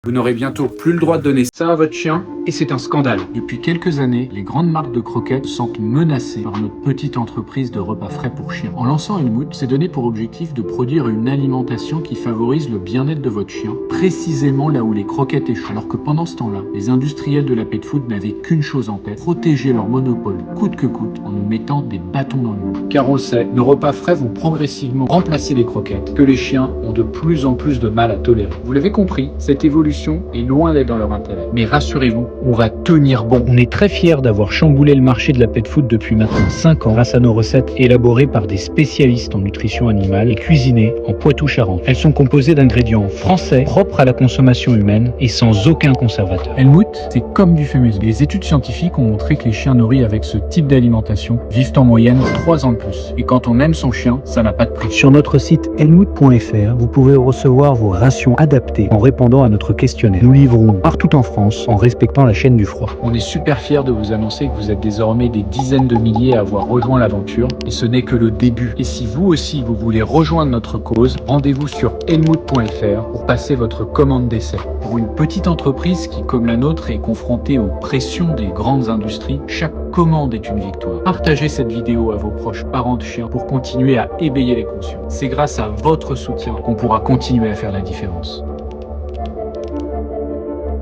Vous n'aurez bientôt plus le droit de donner ça à votre chien, et c'est un scandale. Depuis quelques années, les grandes marques de croquettes se sentent menacées par notre petite entreprise de repas frais pour chiens. En lançant Helmut, s'est donné pour objectif de produire une alimentation qui favorise le bien-être de votre chien, précisément là où les croquettes échouent. Alors que pendant ce temps-là, les industriels de la pet food n'avaient qu'une chose en tête, protéger leur monopole coûte que coûte en nous mettant des bâtons dans le dos. Car on sait, nos repas frais vont progressivement remplacer les croquettes, que les chiens ont de plus en plus de mal à tolérer. Vous l'avez compris, cette évolution est loin d'être dans leur intérêt. Mais rassurez-vous, on va tenir bon. On est très fiers d'avoir chamboulé le marché de la pet food depuis maintenant 5 ans grâce à nos recettes élaborées par des spécialistes en nutrition animale et cuisinées en Poitou-Charentes. Elles sont composées d'ingrédients français, propres à la consommation humaine et sans aucun conservateur. Helmut, c'est comme du fameux. Les études scientifiques ont montré que les chiens nourris avec ce type d'alimentation vivent en moyenne 3 ans de plus. Et quand on aime son chien, ça n'a pas de prix. Sur notre site helmut.fr, vous pouvez recevoir vos rations adaptées en répondant à notre questionnaire. Nous livrons partout en France en respectant la chaîne du froid. On est super fiers de vous annoncer que vous êtes désormais des dizaines de milliers à avoir rejoint l'aventure, et ce n'est que le début. Et si vous aussi vous voulez rejoindre notre cause, rendez-vous sur helmut.fr pour passer votre commande d'essai. Pour une petite entreprise qui, comme la nôtre, est confrontée aux pressions des grandes industries, chaque commande est une victoire. Partagez cette vidéo à vos proches parents de chiens pour continuer à éveiller les consciences. C'est grâce à votre soutien qu'on pourra continuer à faire la différence.